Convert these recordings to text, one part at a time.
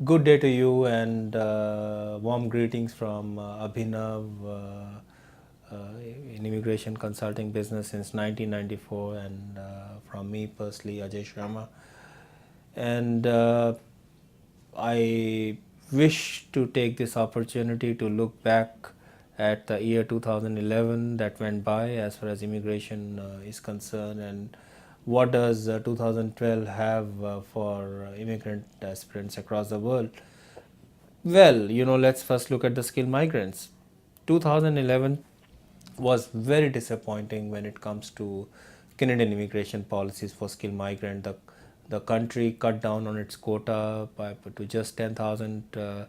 Good day to you and warm greetings from Abhinav in immigration consulting business since 1994 and from me personally Ajay Sharma. And I wish to take this opportunity to look back at the year 2011 that went by as far as immigration is concerned, and what does 2012 have for immigrant aspirants across the world. Well, let's first look at the skilled migrants. 2011 was very disappointing when it comes to Canadian immigration policies for skilled migrant. The country cut down on its quota to just 10,000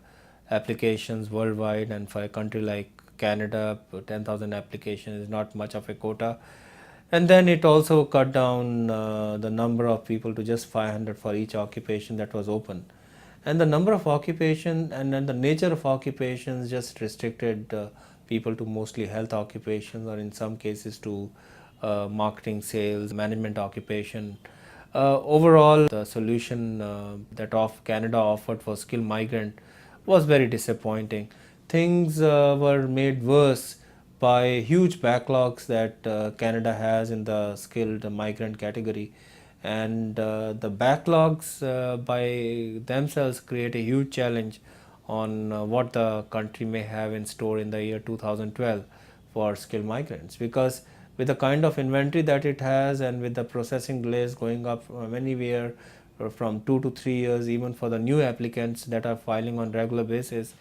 applications worldwide, and for a country like Canada, 10,000 applications is not much of a quota. And then it also cut down the number of people to just 500 for each occupation that was open. And the number of occupation and then the nature of occupations just restricted people to mostly health occupations, or in some cases to marketing, sales, management occupation. Overall, the solution that of Canada offered for skilled migrant was very disappointing. Things were made worse by huge backlogs that Canada has in the skilled migrant category, and the backlogs by themselves create a huge challenge on what the country may have in store in the year 2012 for skilled migrants, because with the kind of inventory that it has and with the processing delays going up anywhere from 2 to 3 years even for the new applicants that are filing on regular basis,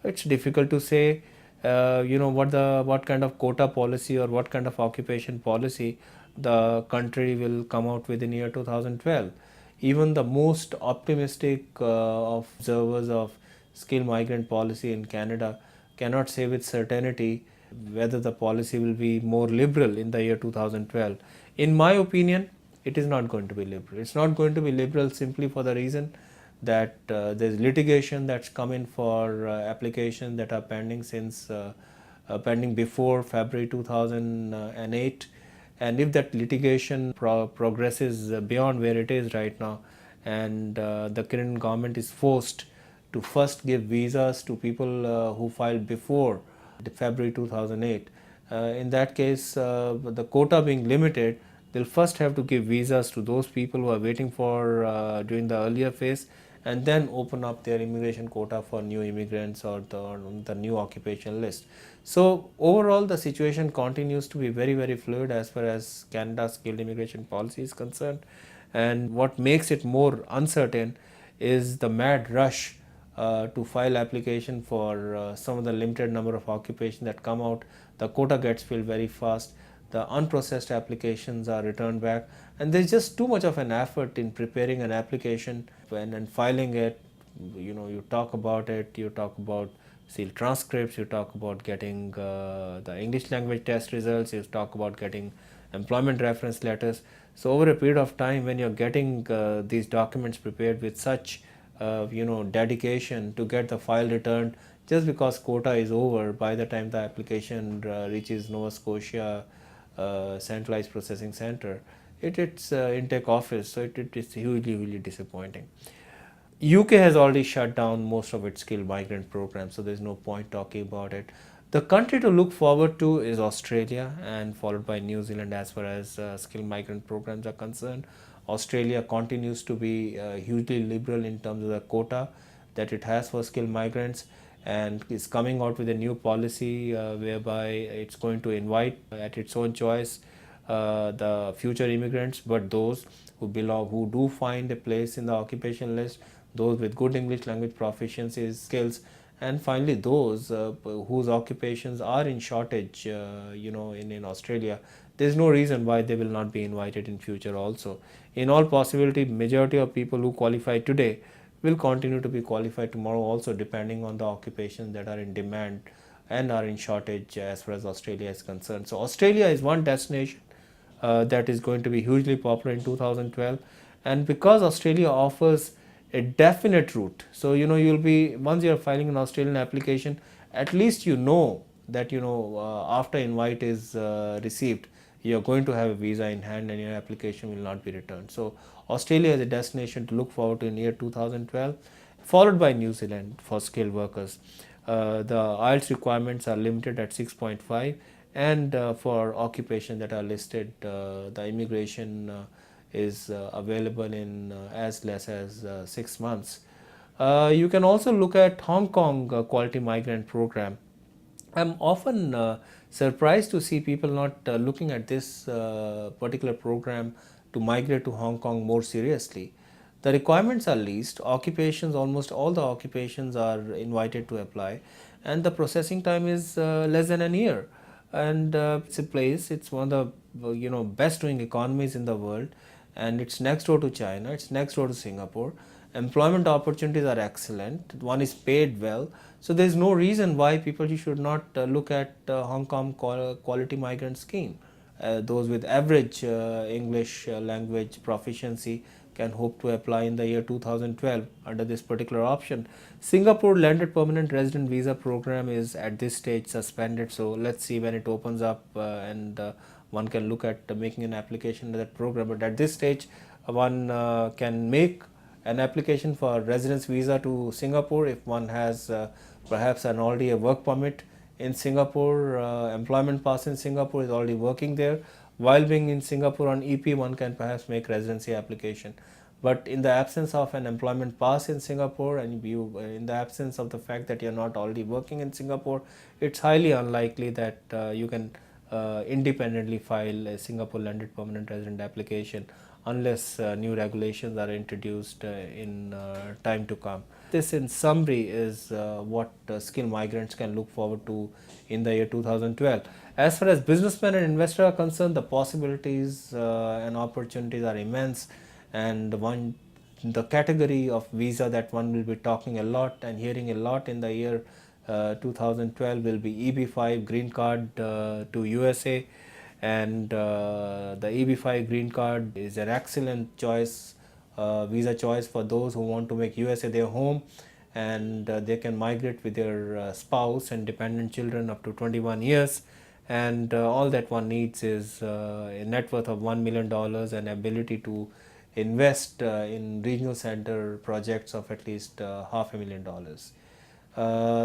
it's difficult to say what kind of quota policy or what kind of occupation policy the country will come out with in year 2012. Even the most optimistic of observers of skilled migrant policy in Canada cannot say with certainty whether the policy will be more liberal in the year 2012. In my opinion, it is not going to be liberal. It's not going to be liberal simply for the reason that there's litigation that's come in for applications that are pending since pending before February 2008. And if that litigation progresses beyond where it is right now, and the Canadian government is forced to first give visas to people who filed before February 2008. In that case, the quota being limited, they'll first have to give visas to those people who are waiting for during the earlier phase, and then open up their immigration quota for new immigrants or the new occupation list. So overall, the situation continues to be very, very fluid as far as Canada's skilled immigration policy is concerned. And what makes it more uncertain is the mad rush to file application for some of the limited number of occupations that come out. The quota gets filled very fast. The unprocessed applications are returned back, and there's just too much of an effort in preparing an application and filing it. You talk about it, you talk about seal transcripts, you talk about getting the English language test results, you talk about getting employment reference letters. So over a period of time, when you're getting these documents prepared with such dedication to get the file returned, just because quota is over by the time the application reaches Nova Scotia centralized processing center, its intake office, so it's hugely disappointing. UK has already shut down most of its skilled migrant programs, so there's no point talking about it. The country to look forward to is Australia, and followed by New Zealand as far as skilled migrant programs are concerned. Australia continues to be hugely liberal in terms of the quota that it has for skilled migrants, and is coming out with a new policy whereby it's going to invite at its own choice the future immigrants, but those who do find a place in the occupation list, those with good English language proficiency skills, and finally those whose occupations are in shortage, in Australia. There's no reason why they will not be invited in future also. In all possibility, majority of people who qualify today will continue to be qualified tomorrow also, depending on the occupations that are in demand and are in shortage as far as Australia is concerned. So Australia is one destination that is going to be hugely popular in 2012, and because Australia offers a definite route, so you'll be, once you're filing an Australian application, at least that after invite is received, you're going to have a visa in hand and your application will not be returned. So Australia is a destination to look forward to in year 2012. followed by New Zealand for skilled workers. The IELTS requirements are limited at 6.5, and for occupations that are listed, the immigration is available in as less as 6 months. You can also look at Hong Kong Quality Migrant Program. I'm often surprised to see people not looking at this particular program to migrate to Hong Kong more seriously. The requirements are least, occupations, almost all the occupations are invited to apply, and the processing time is less than a year. And it's a place, it's one of the best doing economies in the world, and it's next door to China, it's next door to Singapore. Employment opportunities are excellent, one is paid well, so there is no reason why people should not look at Hong Kong quality migrant scheme. Those with average English language proficiency can hope to apply in the year 2012 under this particular option. Singapore landed permanent resident visa program is at this stage suspended, so let's see when it opens up and one can look at making an application to that program. But at this stage, one can make an application for residence visa to Singapore if one has perhaps already a work permit in Singapore, employment pass in Singapore, is already working there. While being in Singapore on EP, one can perhaps make residency application. But in the absence of an employment pass in Singapore, and in the absence of the fact that you're not already working in Singapore, it's highly unlikely that you can independently file a Singapore landed permanent resident application unless new regulations are introduced in time to come. This in summary is what skilled migrants can look forward to in the year 2012. As far as businessmen and investors are concerned, the possibilities and opportunities are immense, and the category of visa that one will be talking a lot and hearing a lot in the year 2012 will be EB5 green card to USA, and the EB5 green card is an excellent choice, visa choice for those who want to make USA their home, and they can migrate with their spouse and dependent children up to 21 years, and all that one needs is a net worth of $1 million and ability to invest in regional center projects of at least $500,000.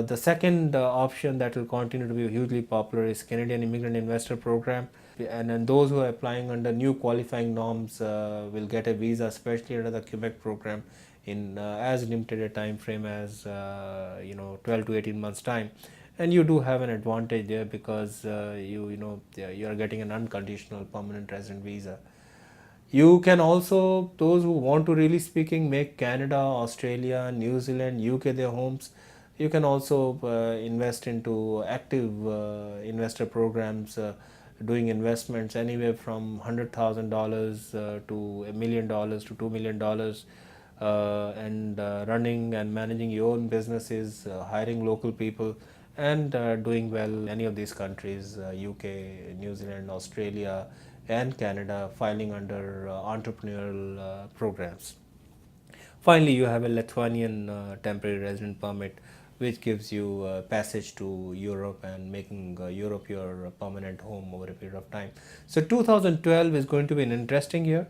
The second option that will continue to be hugely popular is Canadian Immigrant Investor Program, and then those who are applying under new qualifying norms will get a visa, especially under the Quebec program, in as limited a time frame as 12 to 18 months time. And you do have an advantage there because you are getting an unconditional permanent resident visa. You can also, those who want to really speaking make Canada, Australia, New Zealand, UK their homes, you can also invest into active investor programs, doing investments anywhere from $100,000 to $1 million to $2 million, and running and managing your own businesses, hiring local people, and doing well in any of these countries, UK, New Zealand, Australia, and Canada, filing under entrepreneurial programs. Finally, you have a Lithuanian temporary resident permit, which gives you passage to Europe and making Europe your permanent home over a period of time. So 2012 is going to be an interesting year.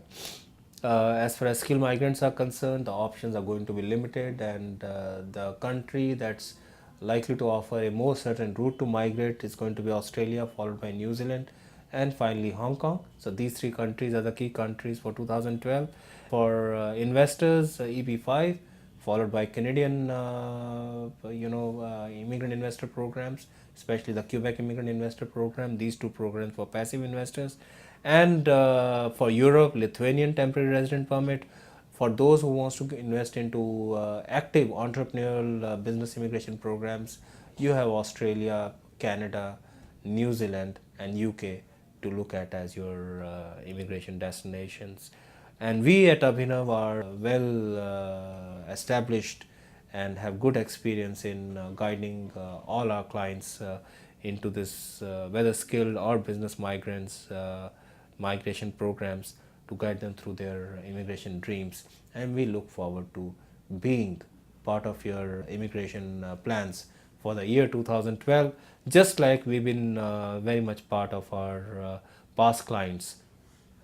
As far as skilled migrants are concerned, the options are going to be limited, and the country that's likely to offer a more certain route to migrate is going to be Australia, followed by New Zealand, and finally Hong Kong. So these three countries are the key countries for 2012. For investors, EB5, followed by Canadian immigrant investor programs, especially the Quebec Immigrant Investor Program, these two programs for passive investors, and for Europe, Lithuanian temporary resident permit. For those who wants to invest into active entrepreneurial business immigration programs, you have Australia, Canada, New Zealand, and UK to look at as your immigration destinations. And we at Abhinav are well established and have good experience in guiding all our clients into this, whether skilled or business migrants, migration programs, to guide them through their immigration dreams. And we look forward to being part of your immigration plans for the year 2012, just like we've been very much part of our past clients,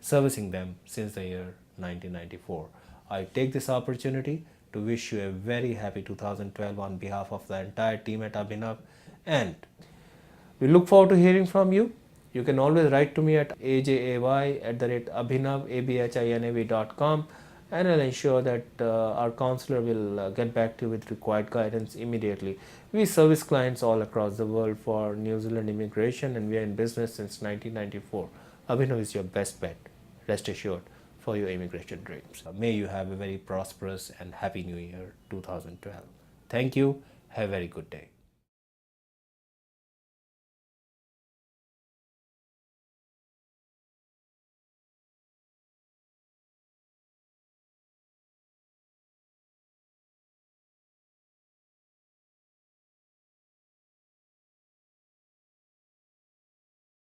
servicing them since the year 1994. I take this opportunity to to wish you a very happy 2012 on behalf of the entire team at Abhinav, and we look forward to hearing from you. You can always write to me at ajay@abhinav.com, and I'll ensure that our counselor will get back to you with required guidance immediately. We service clients all across the world for New Zealand immigration, and we are in business since 1994. Abhinav is your best bet, rest assured, for your immigration dreams. May you have a very prosperous and happy new year 2012. Thank you. Have a very good day.